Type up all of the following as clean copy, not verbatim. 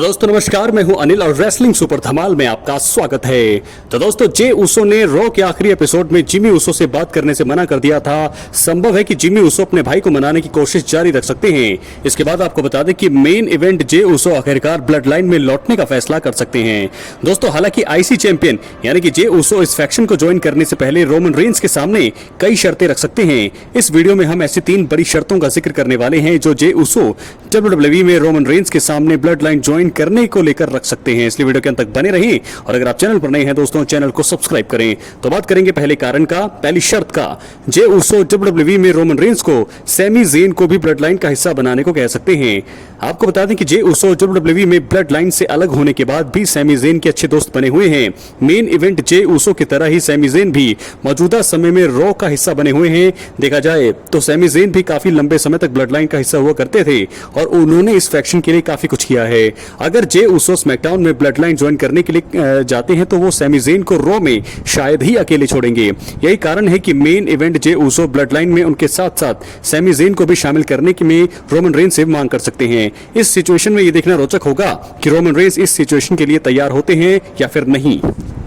दोस्तों नमस्कार, मैं हूं अनिल और रेसलिंग सुपर धमाल में आपका स्वागत है। तो दोस्तों जे उसो ने रॉ के आखिरी एपिसोड में जिमी उसो से बात करने से मना कर दिया था। संभव है कि जिमी उसो अपने भाई को मनाने की कोशिश जारी रख सकते हैं। इसके बाद आपको बता दें कि मेन इवेंट जे उसो आखिरकार ब्लड लाइन में लौटने का फैसला कर सकते हैं। दोस्तों हालांकि आईसी चैंपियन यानी कि जे उसो इस फैक्शन को ज्वाइन करने से पहले रोमन रेंस के सामने कई शर्तें रख सकते हैं। इस वीडियो में हम ऐसी 3 बड़ी शर्तों का जिक्र करने वाले हैं जो जे उसो WWE में रोमन रेंस के सामने ब्लड लाइन ज्वाइन करने को लेकर रख सकते हैं। इसलिए वीडियो के अंत तक बने रहें और अगर आप चैनल पर नए हैं दोस्तों चैनल को सब्सक्राइब करें। तो बात करेंगे पहले कारण का, पहली शर्त का। जे उसो WWE में रोमन रेंस को सैमी ज़ेन को भी ब्लड लाइन का हिस्सा बनाने को कह सकते हैं। आपको बता दें कि जे उसो WWE में ब्लड लाइन से अलग होने के बाद भी सैमी ज़ेन के अच्छे दोस्त बने हुए हैं। मेन इवेंट जे उसो की तरह ही सैमी ज़ेन भी मौजूदा समय में रॉ का हिस्सा बने हुए हैं। देखा जाए तो सैमी ज़ेन भी काफी लंबे समय तक ब्लड लाइन का हिस्सा हुआ करते थे और उन्होंने इस फैक्शन के लिए काफी कुछ किया है। अगर जे उसो स्मैकडाउन में ब्लड लाइन ज्वाइन करने के लिए जाते हैं तो वो सैमी ज़ेन को रॉ में शायद ही अकेले छोड़ेंगे। यही कारण है कि मेन इवेंट जे उसो ब्लड लाइन में उनके साथ साथ सैमी ज़ेन को भी शामिल करने की में रोमन रेंस से मांग कर सकते हैं। इस सिचुएशन में ये देखना रोचक होगा कि रोमन रेंस इस सिचुएशन के लिए तैयार होते हैं या फिर नहीं।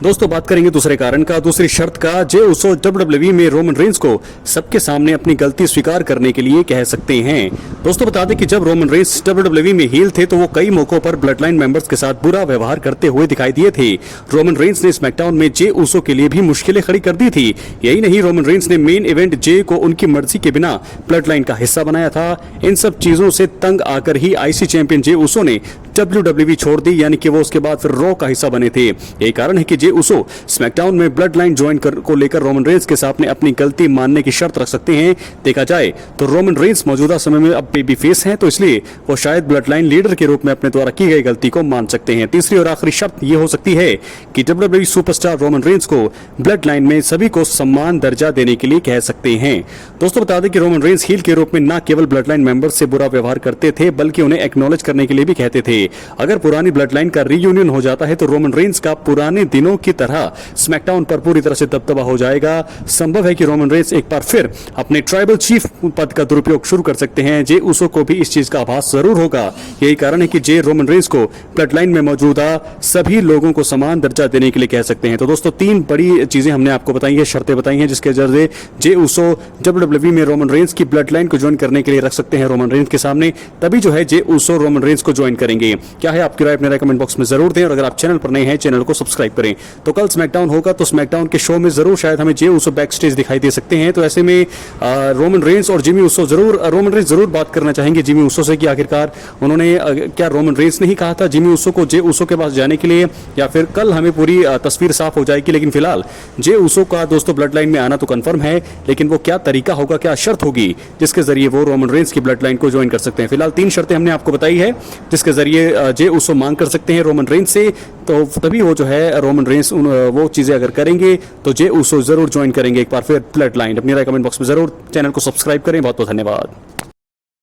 दोस्तों बात करेंगे दूसरे कारण का, दूसरी शर्त का। जे उसो WWE में रोमन रेंस को सबके सामने अपनी गलती स्वीकार करने के लिए कह सकते हैं। दोस्तों बता दें कि जब रोमन रेंस WWE में हील थे तो वो कई मौकों पर ब्लड लाइन मेंबर्स के साथ बुरा व्यवहार करते हुए दिखाई दिए थे। रोमन रेंस ने स्मैकडाउन में जे उसो के लिए भी मुश्किलें खड़ी कर दी थी। यही नहीं, रोमन रेंस ने मेन इवेंट जे को उनकी मर्जी के बिना ब्लड लाइन का हिस्सा बनाया था। इन सब चीजों से तंग आकर ही आईसी चैंपियन जे उसो ने WWE छोड़ दी, यानी कि वो उसके बाद फिर रॉ का हिस्सा बने थे। यही कारण है कि जे उसो स्मैकडाउन में ब्लड लाइन ज्वाइन को लेकर रोमन रेंस के सामने अपनी गलती मानने की शर्त रख सकते हैं। देखा जाए तो रोमन रेंस मौजूदा समय में अब बेबी फेस हैं, तो इसलिए वो शायद ब्लड लाइन लीडर के रूप में अपने द्वारा की गई गलती को मान सकते हैं। तीसरी और आखिरी शर्त ये हो सकती है कि WWE सुपरस्टार रोमन रेंस को ब्लड लाइन में सभी को सम्मान दर्जा देने के लिए कह सकते हैं। दोस्तों बता दें कि रोमन रेंस हील के रूप में न केवल ब्लड लाइन मेंबर्स से बुरा व्यवहार करते थे बल्कि उन्हें एक्नॉलेज करने के लिए भी कहते थे। अगर पुरानी ब्लड लाइन का रीयूनियन हो जाता है तो रोमन रेंस का पुराने दिनों की तरह स्मैकडाउन पर पूरी तरह से दबदबा हो जाएगा। संभव है कि रोमन रेंस एक बार फिर अपने ट्राइबल चीफ पद का दुरुपयोग शुरू कर सकते हैं। जे उसो को भी इस चीज का आभास जरूर होगा। यही कारण है कि जे रोमन रेंस को ब्लड लाइन में मौजूदा सभी लोगों को समान दर्जा देने के लिए कह सकते हैं। तो दोस्तों 3 बड़ी चीजें हमने आपको बताई है, शर्तें बताई हैं, जिसके जरिए जे उसो WWE में रोमन रेंस की ब्लड लाइन को ज्वाइन करने के लिए रख सकते हैं रोमन रेंस के सामने। तभी जो है जे उसो रोमन रेंस को ज्वाइन करेंगे। क्या है आपकी राय, अपने कमेंट बॉक्स में जरूर दें और अगर आप चैनल पर नए हैं चैनल को सब्सक्राइब करें। तो कल स्मैकडाउन होगा तो स्मैकडाउन के शो में जरूर शायद हमें जे उसो बैक स्टेज दिखाई दे सकते हैं। तो ऐसे में रोमन रेंस और जिमी उसो रोमन रेंस जरूर बात करना चाहेंगे जिमी उसो से कि आखिरकार उन्होंने क्या रोमन रेंस ने ही कहा था जिमी उसो को जे उसो के पास जाने के लिए, या फिर कल हमें पूरी तस्वीर साफ हो जाएगी। लेकिन फिलहाल जे उसो का दोस्तों ब्लड लाइन में आना तो कंफर्म है, लेकिन वो क्या तरीका होगा, क्या शर्त होगी जिसके जरिए वो रोमन रेंस की ब्लड लाइन को ज्वाइन कर सकते हैं। फिलहाल 3 शर्तें हमने आपको बताई है जिसके जरिए जे उसो मांग कर सकते हैं रोमन रेंस से। तो तभी वो जो है रोमन रेंस वो चीजें अगर करेंगे तो जे उसो जरूर ज्वाइन करेंगे एक बार फिर ब्लड लाइन। अपनी राय कमेंट बॉक्स में जरूर, चैनल को सब्सक्राइब करें। बहुत बहुत धन्यवाद।